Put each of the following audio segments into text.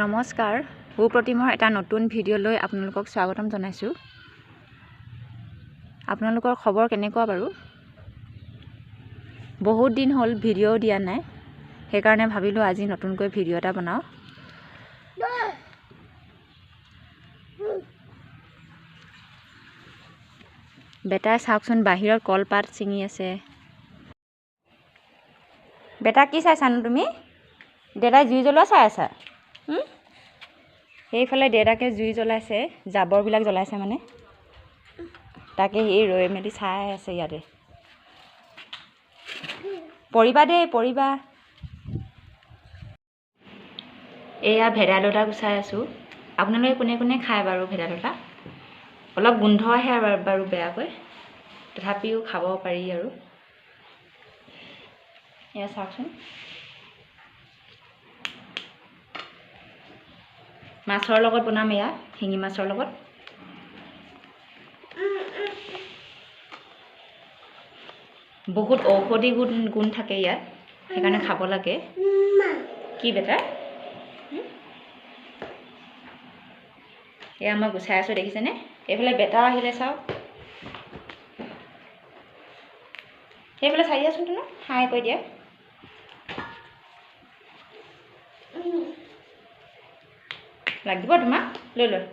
নমস্কাৰ, সুপ্ৰতিমৰ এটা নতুন ভিডিঅ'লৈ আপোনালোকক স্বাগতম জনাইছোঁ। আপোনালোকৰ খবৰ কেনেকুৱা বাৰু? বহুত দিন হ'ল ভিডিঅ' দিয়া নাই, সেইকাৰণে ভাবিলোঁ আজি নতুনকৈ ভিডিঅ' এটা বনাওঁ। বেটাই চাওকচোন বাহিৰত কলপাত ছিঙি আছে। বেটা কি চাইছানো তুমি? দেউতাই জুই জ্বলোৱা চাই আছা? সেইফালে দেউতাকে জুই জ্বলাইছে, জাবৰবিলাক জ্বলাইছে মানে, তাকে সি ৰৈ মেলি চাই আছে ইয়াতে। পৰিবা দেই, পৰিবা। এয়া ভেদাইলতা গুচাই আছোঁ। আপোনালোকে কোনে কোনে খায় বাৰু ভেদাইলতা? অলপ গোন্ধ আহে বাৰু বেয়াকৈ, তথাপিও খাব পাৰি আৰু। এয়া চাওকচোন, মাছৰ লগত বনাম, এয়া শিঙি মাছৰ লগত। বহুত ঔষধি গুণ থাকে ইয়াত, সেইকাৰণে খাব লাগে। কি বেটা? এয়া মই গুচাই আছোঁ, দেখিছেনে? এইফালে বেটা আহিলে চাওক, সেইফালে চাই আছোন তুমি, হাই কৈ দিয়া। লাগিব তোমাক, লৈ লৈ।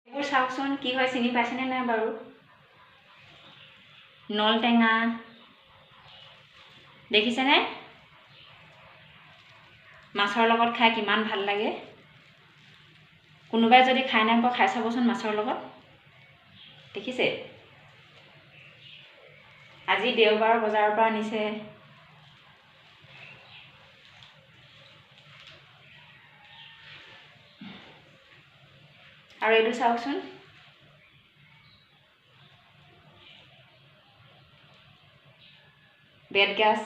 এইবোৰ চাওকচোন কি হয়, চিনি পাইছেনে নাই বাৰু? নল টেঙা, দেখিছেনে? মাছৰ লগত খাই কিমান ভাল লাগে। কোনোবাই যদি খাই নাই পোৱা, খাই চাবচোন মাছৰ লগত। দেখিছে? আজি দেওবাৰ, বজাৰৰ পৰা আনিছে। আৰু এইটো চাওকচোন, বেতগাজ।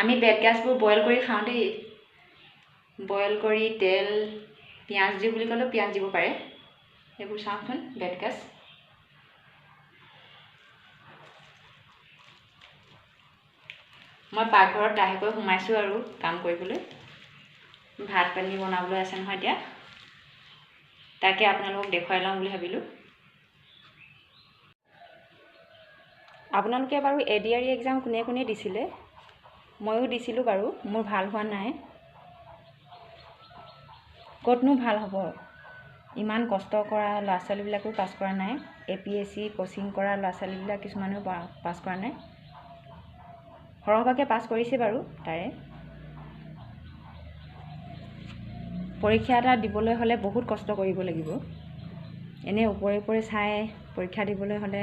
আমি বেতগাজবোৰ বইল কৰি খাওঁ দেই। বইল কৰি তেল, পিঁয়াজ দিওঁ বুলি ক'লেও পিঁয়াজ দিব পাৰে। এইবোৰ চাওকচোন, বেতগাজ। মই পাকঘৰত লাহেকৈ সোমাইছোঁ আৰু কাম কৰিবলৈ। ভাত পানী বনাবলৈ আছে নহয় এতিয়া, তাকে আপোনালোকক দেখুৱাই লওঁ বুলি ভাবিলোঁ। আপোনালোকে বাৰু ADR এক্সাম কোনে কোনে দিছিলে? ময়ো দিছিলোঁ বাৰু, মোৰ ভাল হোৱা নাই। ক'তনো ভাল হ'ব, ইমান কষ্ট কৰা ল'ৰা ছোৱালীবিলাকো পাছ কৰা নাই। APSC কোচিং কৰা ল'ৰা ছোৱালীবিলাক কিছুমানেও পাছ কৰা নাই। সৰহভাগে পাছ কৰিছে বাৰু তাৰে। পৰীক্ষা এটা দিবলৈ হ'লে বহুত কষ্ট কৰিব লাগিব। এনেই ওপৰে ওপৰে চাই পৰীক্ষা দিবলৈ হ'লে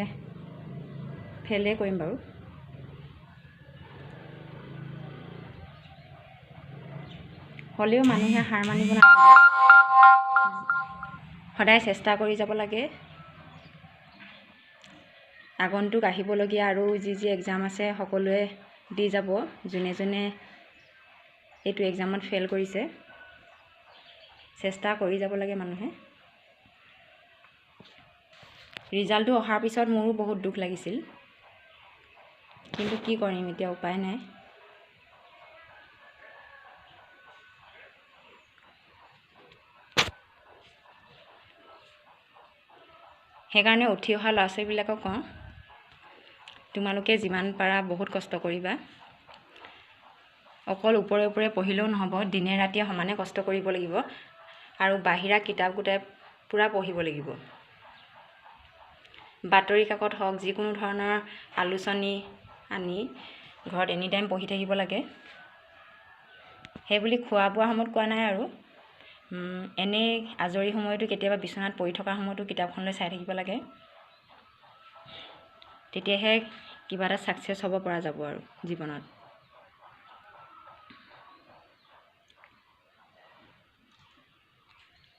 ফেইলেই কৰিম বাৰু। হ'লেও মানুহে হাৰ মানিব নালাগে, সদায় চেষ্টা কৰি যাব লাগে। আগন্তুক আহিবলগীয়া আৰু যি এক্সাম আছে সকলোৱে দি যাব, যোনে যোনে এইটো এক্সামত ফেইল কৰিছে। চেষ্টা কৰি যাব লাগে মানুহে। ৰিজাল্টটো অহাৰ পিছত মোৰো বহুত দুখ লাগিছিল, কিন্তু কি কৰিম এতিয়া, উপায় নাই। সেইকাৰণে উঠি অহা ল'ৰা ছোৱালীবিলাকক কওঁ, তোমালোকে যিমান পাৰা বহুত কষ্ট কৰিবা। অকল ওপৰে ওপৰে পঢ়িলেও নহ'ব, দিনে ৰাতিয়ে সমানে কষ্ট কৰিব লাগিব। আৰু বাহিৰা কিতাপ গোটাই পূৰা পঢ়িব লাগিব। বাতৰি কাকত হওক, যিকোনো ধৰণৰ আলোচনী আনি ঘৰত এনি টাইম পঢ়ি থাকিব লাগে। সেইবুলি খোৱা বোৱাৰ সময়ত কোৱা নাই আৰু, এনেই আজৰি সময়তো কেতিয়াবা বিচনাত পৰি থকাৰ সময়তো কিতাপখনলৈ চাই থাকিব লাগে। তেতিয়াহে কিবা এটা ছাকচেছ হ'ব পৰা যাব আৰু জীৱনত।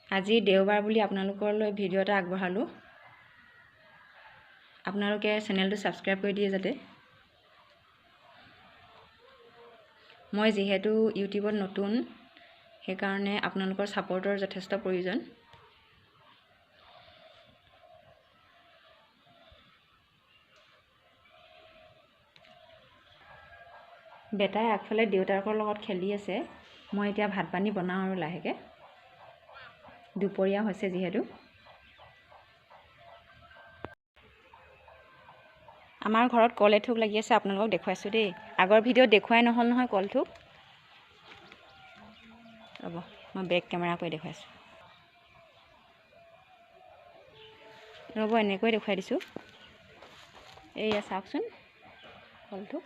আজি দেওবাৰ বুলি আপোনালোকলৈ ভিডিঅ' এটা আগবঢ়ালোঁ। আপোনালোকে চেনেলটো ছাবস্ক্ৰাইব কৰি দিয়ে যাতে। মই যিহেতু ইউটিউবত নতুন, সেইকাৰণে আপোনালোকৰ ছাপোৰ্টৰ যথেষ্ট প্ৰয়োজন। বেটাই আগফালে দেউতাকৰ লগত খেলি আছে। মই এতিয়া ভাত পানী বনাওঁ আৰু লাহেকৈ, দুপৰীয়া হৈছে যিহেতু। আমাৰ ঘৰত কল এথোক লাগি আছে, আপোনালোকক দেখুৱাইছোঁ দেই। আগৰ ভিডিঅ'ত দেখুৱাই নহ'ল নহয় কলথোক। ৰ'ব মই বেক কেমেৰা কৰি দেখুৱাইছোঁ। ৰ'ব এনেকৈ দেখুৱাই দিছোঁ। এইয়া চাওকচোন কলথোক।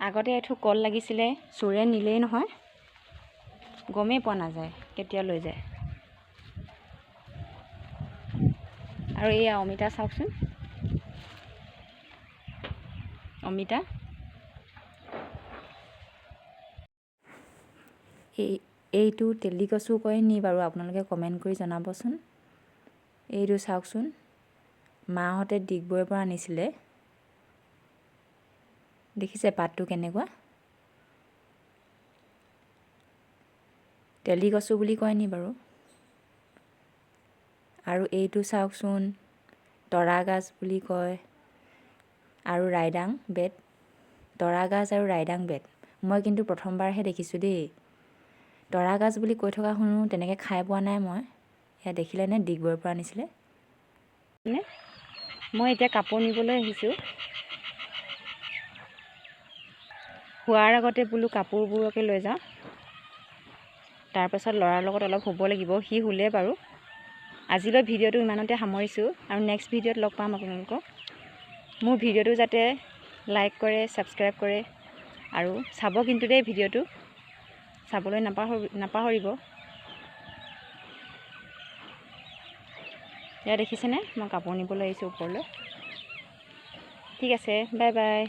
আগতে এথোক কল লাগিছিলে, চোৰে নিলেই নহয়, গমেই পোৱা নাযায় কেতিয়া লৈ যায়। আৰু এইয়া অমিতা চাওকচোন, অমিতা। এইটো তেলি কচু কয় নি বাৰু, আপোনালোকে কমেণ্ট কৰি জনাবচোন। এইটো চাওকচোন, মাহঁতে ডিগবৈৰ পৰা আনিছিলে। দেখিছে পাতটো কেনেকুৱা, তেলি কচু বুলি কয় নি বাৰু। আৰু এইটো চাওকচোন, তৰা গাজ বুলি কয়, আৰু ৰাইদাং বেত। তৰা গাজ আৰু ৰাইদাং বেত মই কিন্তু প্ৰথমবাৰহে দেখিছোঁ দেই। তৰা গাজ বুলি কৈ থকা শুনো, তেনেকৈ খাই পোৱা নাই মই। এয়া দেখিলেনে, ডিগবৈৰ পৰা আনিছিলে। মই এতিয়া কাপোৰ নিবলৈ আহিছোঁ। শোৱাৰ আগতে বোলো কাপোৰবোৰকে লৈ যাওঁ, তাৰপাছত ল'ৰাৰ লগত অলপ শুব লাগিব। সি শুলে বাৰু। আজিলৈ ভিডিঅ'টো ইমানতে সামৰিছোঁ, আৰু নেক্সট ভিডিঅ'ত লগ পাম আপোনালোকক। মোৰ ভিডিঅ'টো যাতে লাইক কৰে, ছাবস্ক্ৰাইব কৰে, আৰু চাব কিন্তু দেই, ভিডিঅ'টো চাবলৈ নাপাহৰিব। এয়া দেখিছেনে, মই কাপোৰ নিবলৈ আহিছোঁ ওপৰলৈ। ঠিক আছে, বাই বাই।